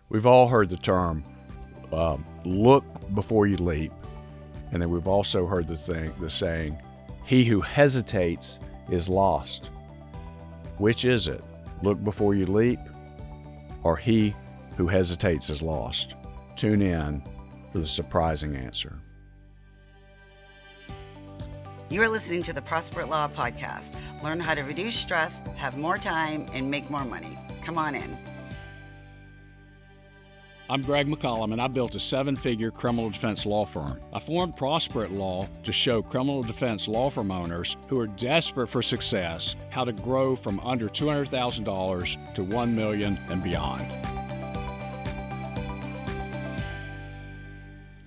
We've all heard the term, look before you leap. And then we've also heard the saying, he who hesitates is lost. Which is it? Look before you leap, or he who hesitates is lost? Tune in for the surprising answer. You are listening to the Prosper at Law podcast. Learn how to reduce stress, have more time, and make more money. Come on in. I'm Greg McCollum, and I built a 7-figure criminal defense law firm. I formed Prosper at Law to show criminal defense law firm owners who are desperate for success how to grow from under $200,000 to $1 million and beyond.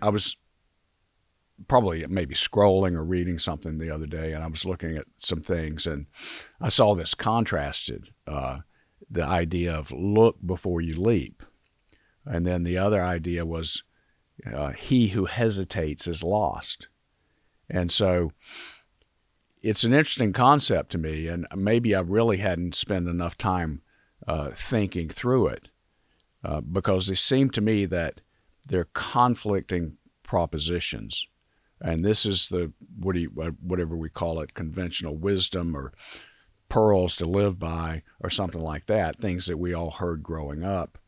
I was probably maybe scrolling or reading something the other day, and I was looking at some things, and I saw this contrasted, the idea of look before you leap. And then the other idea was he who hesitates is lost. And so it's an interesting concept to me, and maybe I really hadn't spent enough time thinking through it because it seemed to me that they're conflicting propositions. And this is the whatever we call it, conventional wisdom or pearls to live by or something like that, things that we all heard growing up.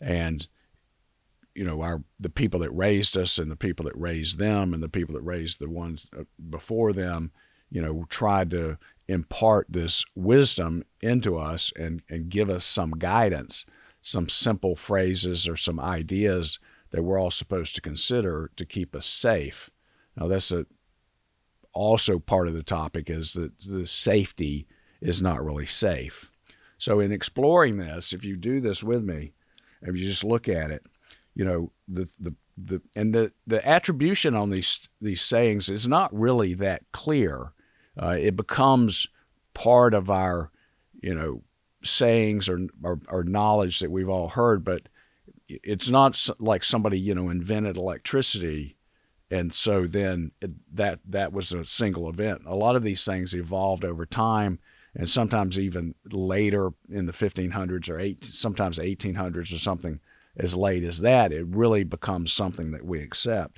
And the people that raised us and the people that raised them and the people that raised the ones before them, tried to impart this wisdom into us and give us some guidance, some simple phrases or some ideas that we're all supposed to consider to keep us safe. Now, that's also part of the topic is that the safety is not really safe. So in exploring this, if you do this with me, if you just look at it, the attribution on these sayings is not really that clear. It becomes part of our, sayings or knowledge that we've all heard, but it's not like somebody, invented electricity. And so then that was a single event. A lot of these things evolved over time, and sometimes even later in the 1500s or sometimes 1800s or something as late as that, it really becomes something that we accept.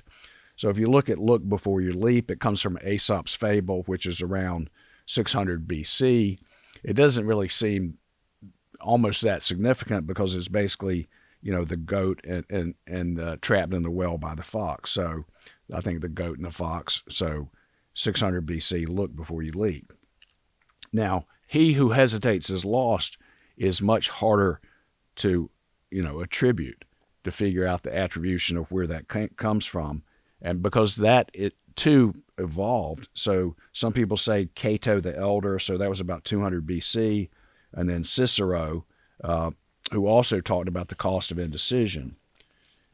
So if you look before you leap, it comes from Aesop's fable, which is around 600 BC. It doesn't really seem almost that significant because it's basically, the goat and trapped in the well by the fox. So I think the goat and the fox. So 600 BC, look before you leap. Now, he who hesitates is lost is much harder to attribute, to figure out the attribution of where that comes from. And because that, it too evolved. So some people say Cato the Elder, so that was about 200 BC. And then Cicero, who also talked about the cost of indecision.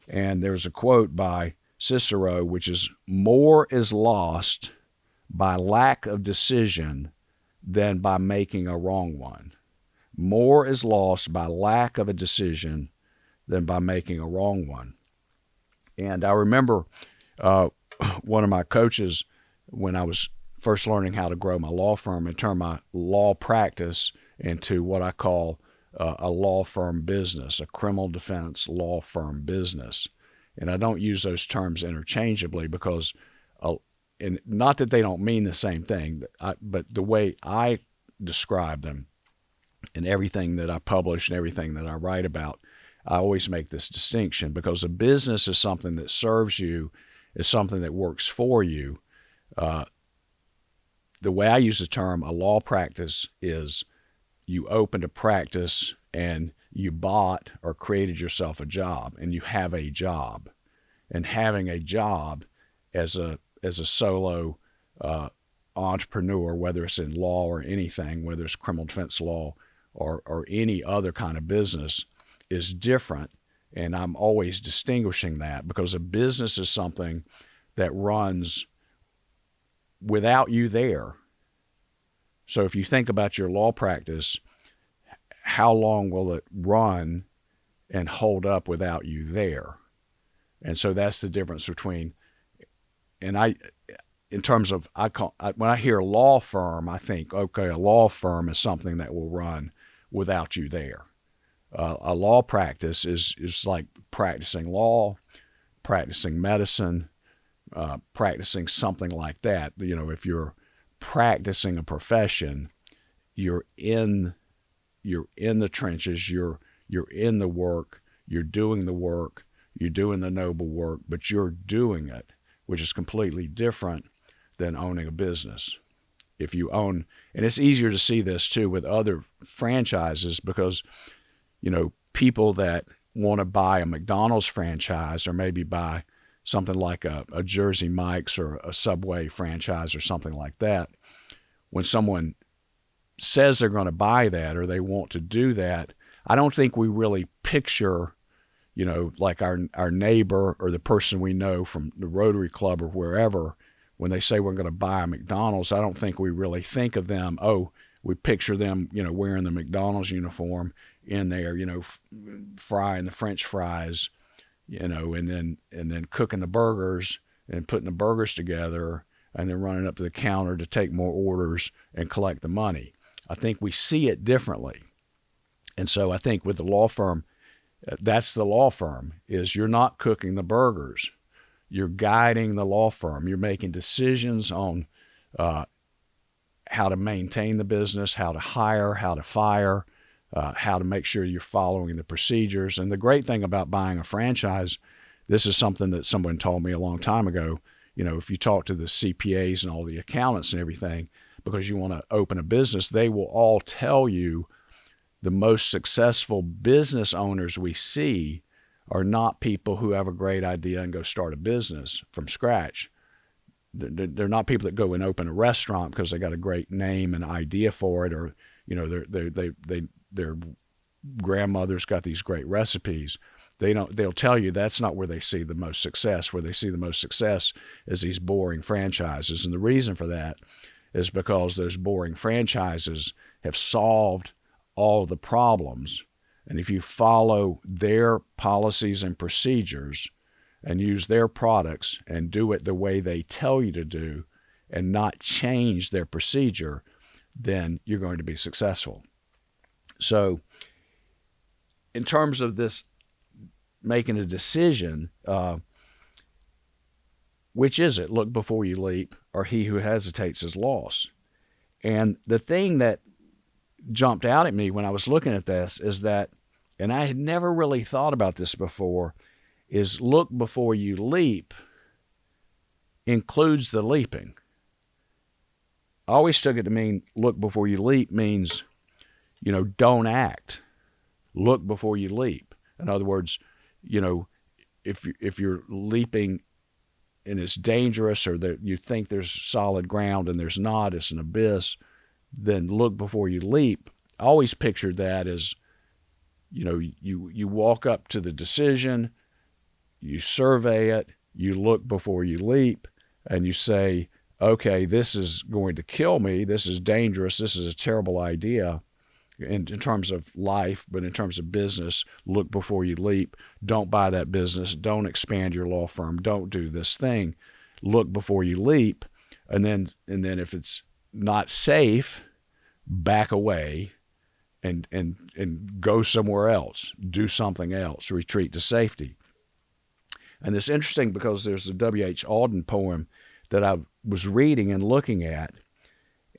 And there's a quote by Cicero, which is, more is lost by lack of decision than by making a wrong one. More is lost by lack of a decision than by making a wrong one. And I remember one of my coaches, when I was first learning how to grow my law firm and turn my law practice into what I call a law firm business, a criminal defense law firm business. And I don't use those terms interchangeably because, and not that they don't mean the same thing, but the way I describe them, and everything that I publish and everything that I write about, I always make this distinction because a business is something that serves you, is something that works for you. The way I use the term a law practice is you opened a practice and you bought or created yourself a job, and you have a job. And having a job as a solo entrepreneur, whether it's in law or anything, whether it's criminal defense law or any other kind of business, is different. And I'm always distinguishing that because a business is something that runs without you there. So if you think about your law practice, how long will it run and hold up without you there? And so that's the difference between, and in terms of, when I hear law firm, I think, okay, a law firm is something that will run without you there. a law practice is like practicing law, practicing medicine, practicing something like that. If you're practicing a profession, you're in the trenches, you're in the work, you're doing the work, you're doing the noble work, but you're doing it, which is completely different than owning a business. If you own, and it's easier to see this too with other franchises, because people that want to buy a McDonald's franchise or maybe buy something like a Jersey Mike's or a Subway franchise or something like that, when someone says they're going to buy that or they want to do that, I don't think we really picture, like our neighbor or the person we know from the Rotary Club or wherever, when they say we're going to buy a McDonald's, I don't think we really think of them. We picture them, wearing the McDonald's uniform in there, frying the French fries, and then cooking the burgers and putting the burgers together and then running up to the counter to take more orders and collect the money. I think we see it differently. And so I think with the law firm, that's the law firm, is you're not cooking the burgers. You're guiding the law firm. You're making decisions on how to maintain the business, how to hire, how to fire, how to make sure you're following the procedures. And the great thing about buying a franchise, this is something that someone told me a long time ago, if you talk to the CPAs and all the accountants and everything, because you want to open a business, they will all tell you the most successful business owners we see are not people who have a great idea and go start a business from scratch. They're not people that go and open a restaurant because they got a great name and idea for it, or their grandmother's got these great recipes. They'll tell you that's not where they see the most success. Where they see the most success is these boring franchises. And the reason for that is because those boring franchises have solved all of the problems. And if you follow their policies and procedures and use their products and do it the way they tell you to do and not change their procedure, then you're going to be successful. So in terms of this making a decision, which is it? Look before you leap, or he who hesitates is lost. And the thing that jumped out at me when I was looking at this is that, and I had never really thought about this before, is look before you leap includes the leaping. I always took it to mean look before you leap means, don't act. Look before you leap. In other words, if you're leaping and it's dangerous, or that you think there's solid ground and there's not, it's an abyss, then look before you leap. I always pictured that as, you walk up to the decision, you survey it, you look before you leap, and you say, okay, this is going to kill me, this is dangerous, this is a terrible idea in terms of life, but in terms of business, look before you leap. Don't buy that business, don't expand your law firm, don't do this thing. Look before you leap, and then if it's not safe, back away and go somewhere else, do something else, retreat to safety. And it's interesting because there's a W.H. Auden poem that I was reading and looking at,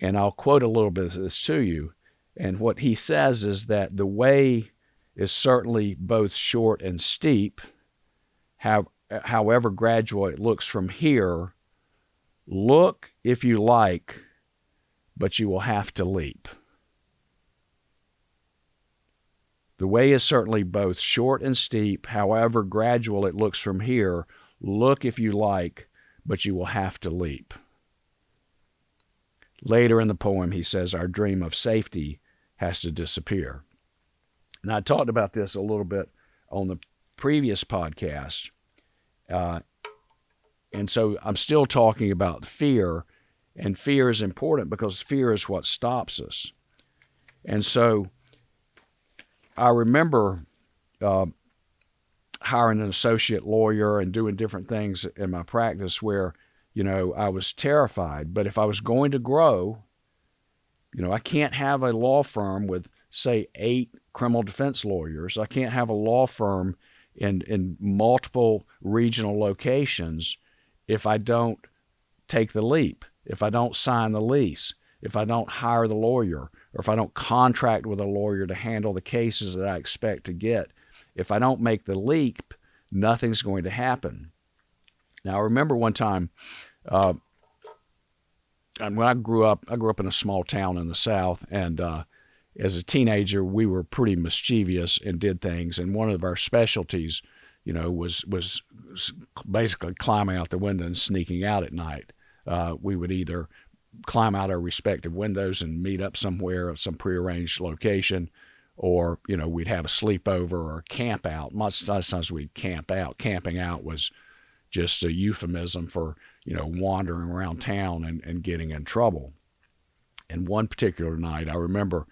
and I'll quote a little bit of this to you. And what he says is that the way is certainly both short and steep. However gradual it looks from here, look if you like, but you will have to leap. The way is certainly both short and steep. However gradual it looks from here, look if you like, but you will have to leap. Later in the poem, he says, our dream of safety has to disappear. And I talked about this a little bit on the previous podcast. And so I'm still talking about fear, and fear is important because fear is what stops us. And so I remember hiring an associate lawyer and doing different things in my practice where, I was terrified. But if I was going to grow, I can't have a law firm with say, 8 criminal defense lawyers. I can't have a law firm in multiple regional locations if I don't take the leap, if I don't sign the lease, if I don't hire the lawyer, or if I don't contract with a lawyer to handle the cases that I expect to get. If I don't make the leap, nothing's going to happen. Now, I remember one time, and when I grew up in a small town in the South, and as a teenager, we were pretty mischievous and did things. And one of our specialties, was basically climbing out the window and sneaking out at night. We would either climb out our respective windows and meet up somewhere at some prearranged location, or we'd have a sleepover or a camp out. Most times we'd camp out. Camping out was just a euphemism for wandering around town and getting in trouble. And one particular night, I remember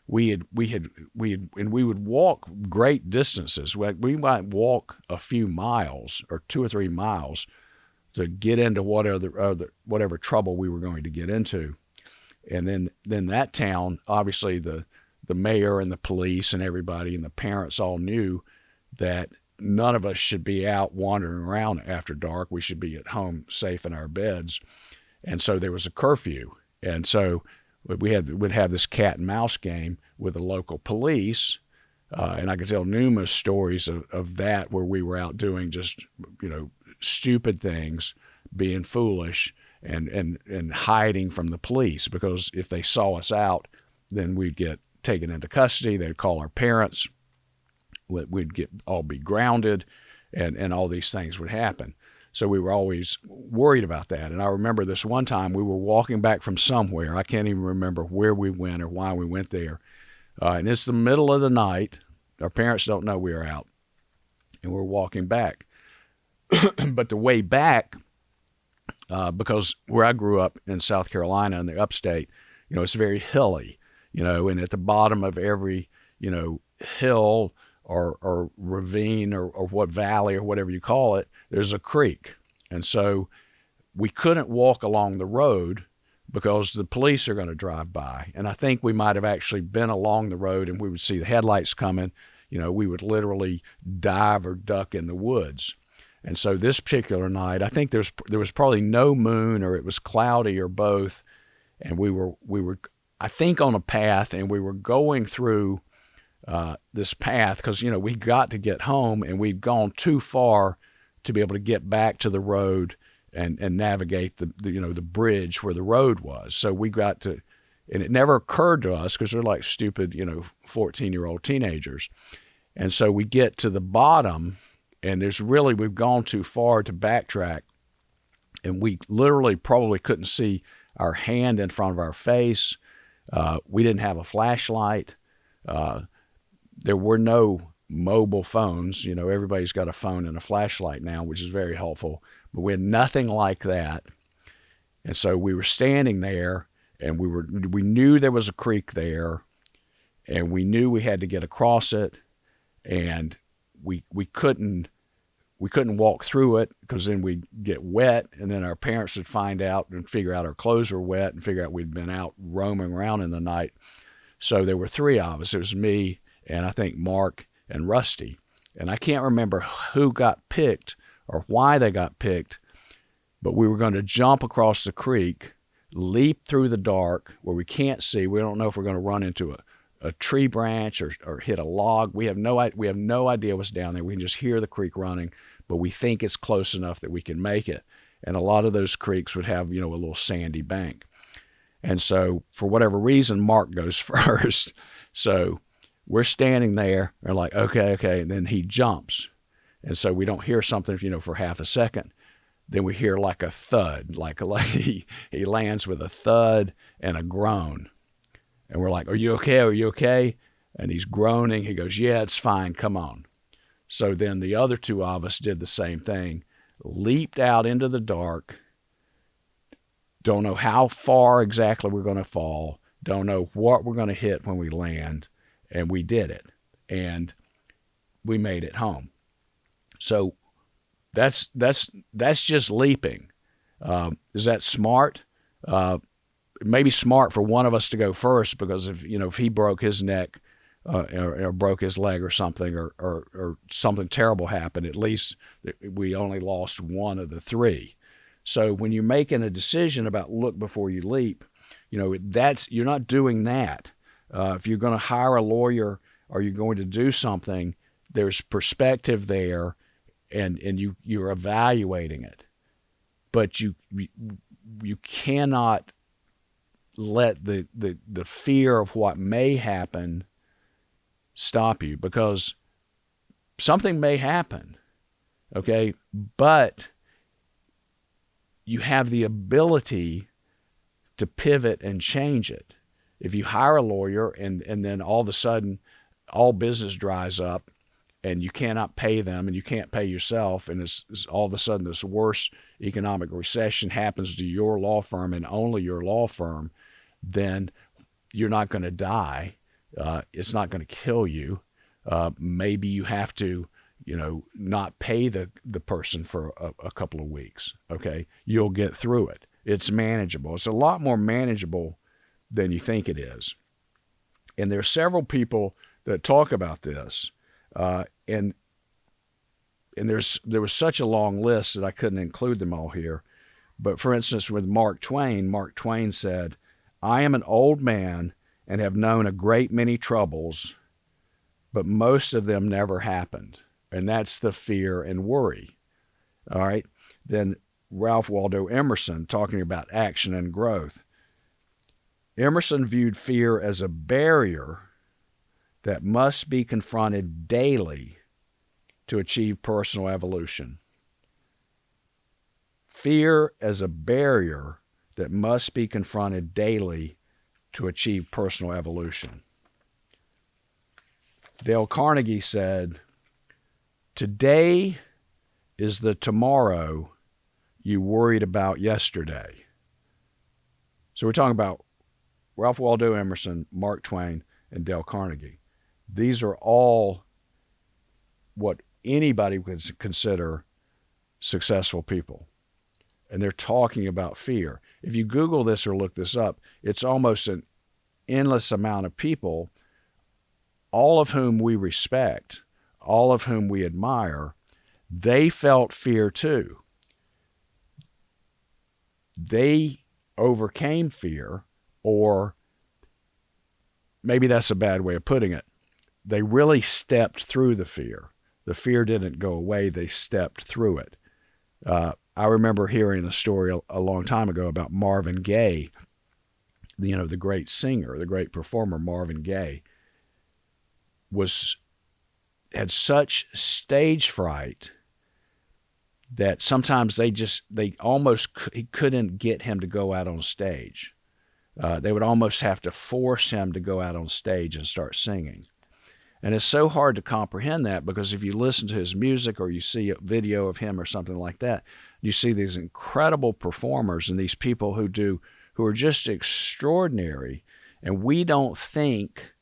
we would walk great distances. We might walk a few miles or 2 or 3 miles to get into whatever trouble we were going to get into. And then that town, obviously the mayor and the police and everybody and the parents all knew that none of us should be out wandering around after dark. We should be at home safe in our beds. And so there was a curfew. And so we'd have this cat and mouse game with the local police. And I could tell numerous stories of that where we were out doing just, stupid things, being foolish and hiding from the police, because if they saw us out, then we'd get taken into custody. They'd call our parents. We'd all be grounded, and all these things would happen. So we were always worried about that. And I remember this one time we were walking back from somewhere. I can't even remember where we went or why we went there. And it's the middle of the night. Our parents don't know we are out, and we're walking back. But the way back, because where I grew up in South Carolina in the upstate, it's very hilly, and at the bottom of every, hill or ravine or what valley or whatever you call it, there's a creek. And so we couldn't walk along the road because the police are going to drive by. And I think we might have actually been along the road and we would see the headlights coming. We would literally dive or duck in the woods. And so this particular night, I think there was probably no moon, or it was cloudy, or both. And we were I think on a path, and we were going through this path because we got to get home, and we'd gone too far to be able to get back to the road and navigate the bridge where the road was. So we got to, and it never occurred to us because we're like stupid 14-year-old teenagers. And so we get to the bottom, and we've gone too far to backtrack, and we literally probably couldn't see our hand in front of our face. We didn't have a flashlight. There were no mobile phones. Everybody's got a phone and a flashlight now, which is very helpful, but we had nothing like that. And so we were standing there, and we knew there was a creek there, and we knew we had to get across it, and we couldn't walk through it because then we'd get wet, and then our parents would find out and figure out our clothes were wet and figure out we'd been out roaming around in the night. So there were 3 of us. It was me and I think Mark and Rusty. And I can't remember who got picked or why they got picked, but we were going to jump across the creek, leap through the dark where we can't see. We don't know if we're going to run into a tree branch or hit a log. We have no idea what's down there. We can just hear the creek running, but we think it's close enough that we can make it. And a lot of those creeks would have, a little sandy bank. And so for whatever reason, Mark goes first. So we're standing there and like, okay. And then he jumps. And so we don't hear something, for half a second. Then we hear like a thud, like he lands with a thud and a groan. And we're like, are you okay? Are you okay? And he's groaning. He goes, yeah, it's fine. Come on. So then the other 2 of us did the same thing, leaped out into the dark. Don't know how far exactly we're going to fall. Don't know what we're going to hit when we land. And we did it. And we made it home. So that's just leaping. Is that smart? It may be smart for one of us to go first because if he broke his neck or broke his leg or something, or something terrible happened, at least we only lost one of the three. So when you're making a decision about look before you leap, you're not doing that. If you're going to hire a lawyer or you're going to do something, there's perspective there, and you're evaluating it. But you cannot let the fear of what may happen stop you, because something may happen, okay? But you have the ability to pivot and change it. If you hire a lawyer and then all of a sudden all business dries up and you cannot pay them and you can't pay yourself, and it's all of a sudden this worst economic recession happens to your law firm and only your law firm, then you're not going to die. It's not going to kill you. Maybe you have to, not pay the person for a couple of weeks. Okay, you'll get through it. It's manageable. It's a lot more manageable than you think it is. And there are several people that talk about this, and there was such a long list that I couldn't include them all here. But for instance, with Mark Twain said, "I am an old man and have known a great many troubles, but most of them never happened." And that's the fear and worry. All right. Then Ralph Waldo Emerson, talking about action and growth. Emerson viewed fear as a barrier that must be confronted daily to achieve personal evolution. Fear as a barrier that must be confronted daily to achieve personal evolution. Dale Carnegie said, "Today is the tomorrow you worried about yesterday." So we're talking about Ralph Waldo Emerson, Mark Twain, and Dale Carnegie. These are all what anybody would consider successful people. And they're talking about fear. If you Google this or look this up, it's almost an endless amount of people, all of whom we respect, all of whom we admire. They felt fear too. They overcame fear, or maybe that's a bad way of putting it. They really stepped through the fear. The fear didn't go away. They stepped through it. I remember hearing a story a long time ago about Marvin Gaye, the great singer, the great performer Marvin Gaye, had such stage fright that sometimes they almost couldn't get him to go out on stage. They would almost have to force him to go out on stage and start singing. And it's so hard to comprehend that, because if you listen to his music or you see a video of him or something like that, you see these incredible performers and these people who are just extraordinary, and we don't think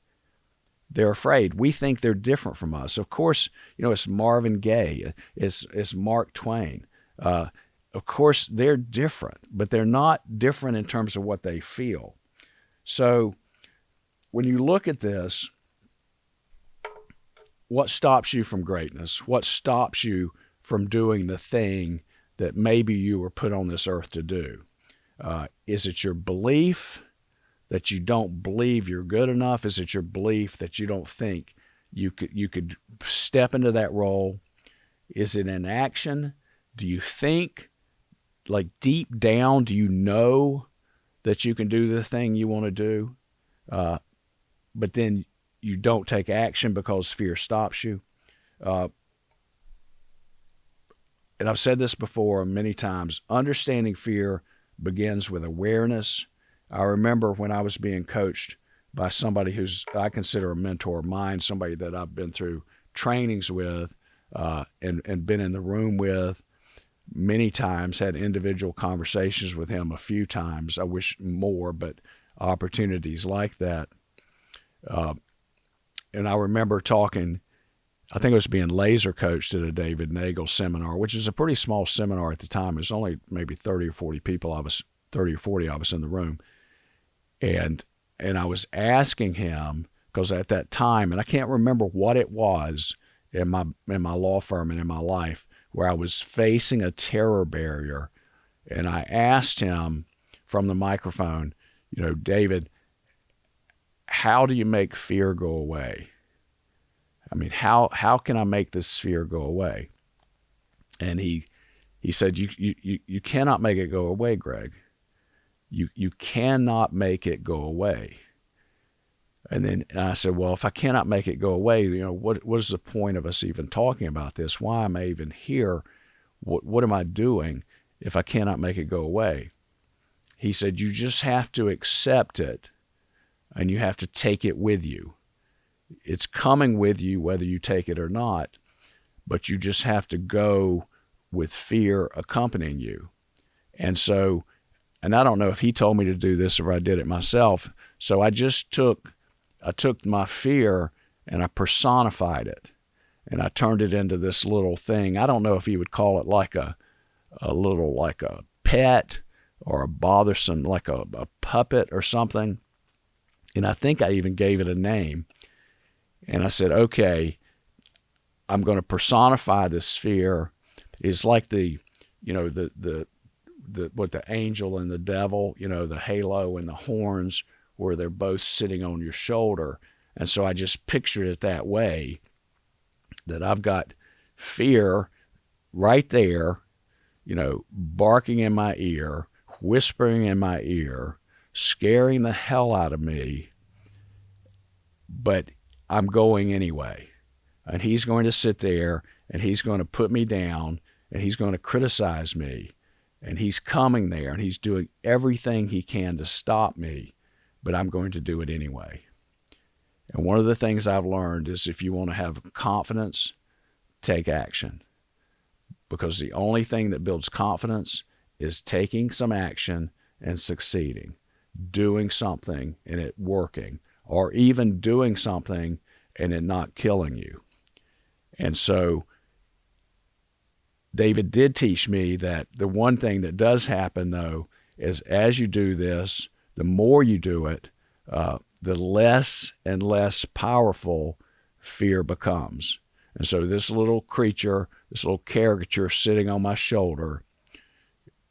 they're afraid. We think they're different from us. Of course, it's Marvin Gaye, it's Mark Twain. Of course, they're different, but they're not different in terms of what they feel. So when you look at this, what stops you from greatness? What stops you from doing the thing that maybe you were put on this earth to do? Is it your belief that you don't believe you're good enough? Is it your belief that you don't think you could step into that role? Is it an action? Do you think, like deep down, do you know that you can do the thing you want to do? But then you don't take action because fear stops you. And I've said this before many times, understanding fear begins with awareness. I remember when I was being coached by somebody who's I consider a mentor of mine, somebody that I've been through trainings with and been in the room with many times, had individual conversations with him a few times. I wish more, but opportunities like that. And I remember talking, I think it was being laser coached at a David Neagle seminar, which is a pretty small seminar at the time. It was only maybe 30 or 40 people. 30 or 40 of us in the room. And I was asking him because at that time, and I can't remember what it was in my law firm and in my life, where I was facing a terror barrier, and I asked him from the microphone, David, how do you make fear go away? I mean, how can I make this fear go away? And he said, you cannot make it go away, Greg. You cannot make it go away. And then I said, well, if I cannot make it go away, what is the point of us even talking about this? Why am I even here? What am I doing if I cannot make it go away? He said, you just have to accept it, and you have to take it with you. It's coming with you whether you take it or not, but you just have to go with fear accompanying you. And I don't know if he told me to do this or I did it myself, so I took my fear and I personified it, and I turned it into this little thing. I don't know if you would call it like a pet or a bothersome, like a puppet or something. And I think I even gave it a name. And I said, okay, I'm going to personify this fear. It's like the angel and the devil, the halo and the horns, where they're both sitting on your shoulder. And so I just pictured it that way, that I've got fear right there, barking in my ear, whispering in my ear, scaring the hell out of me, but I'm going anyway. And he's going to sit there, and he's going to put me down, and he's going to criticize me, and he's coming there, and he's doing everything he can to stop me, but I'm going to do it anyway. And one of the things I've learned is, if you want to have confidence, take action. Because the only thing that builds confidence is taking some action and succeeding, doing something and it working, or even doing something and it not killing you. And so David did teach me that the one thing that does happen, though, is as you do this, the more you do it, the less and less powerful fear becomes. And so this little creature, this little caricature sitting on my shoulder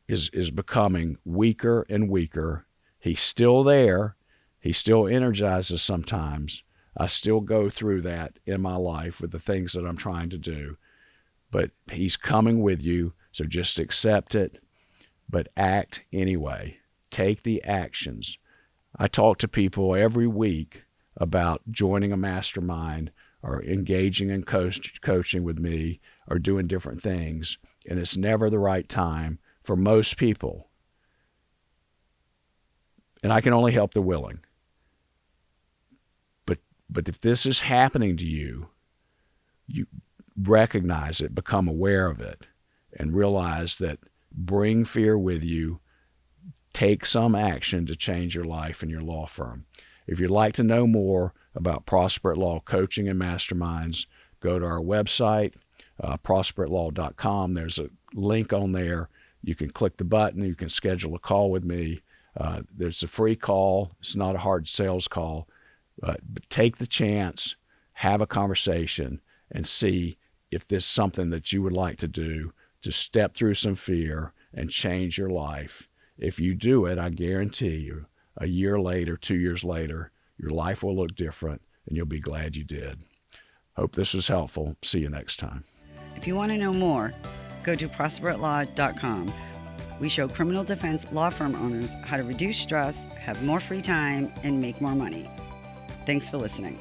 is becoming weaker and weaker. He's still there. He still energizes sometimes. I still go through that in my life with the things that I'm trying to do. But he's coming with you, so just accept it, but act anyway. Take the actions. I talk to people every week about joining a mastermind or engaging in coaching with me or doing different things, and it's never the right time for most people. And I can only help the willing. But if this is happening to you, you recognize it, become aware of it, and realize that bring fear with you, take some action to change your life and your law firm. If you'd like to know more about Prosper at Law coaching and masterminds, go to our website, prosperatlaw.com. There's a link on there. You can click the button. You can schedule a call with me. There's a free call. It's not a hard sales call. But take the chance, have a conversation, and see if this is something that you would like to do to step through some fear and change your life. If you do it, I guarantee you, a year later, 2 years later, your life will look different, and you'll be glad you did. Hope this was helpful. See you next time. If you want to know more, go to prosperatlaw.com. We show criminal defense law firm owners how to reduce stress, have more free time, and make more money. Thanks for listening.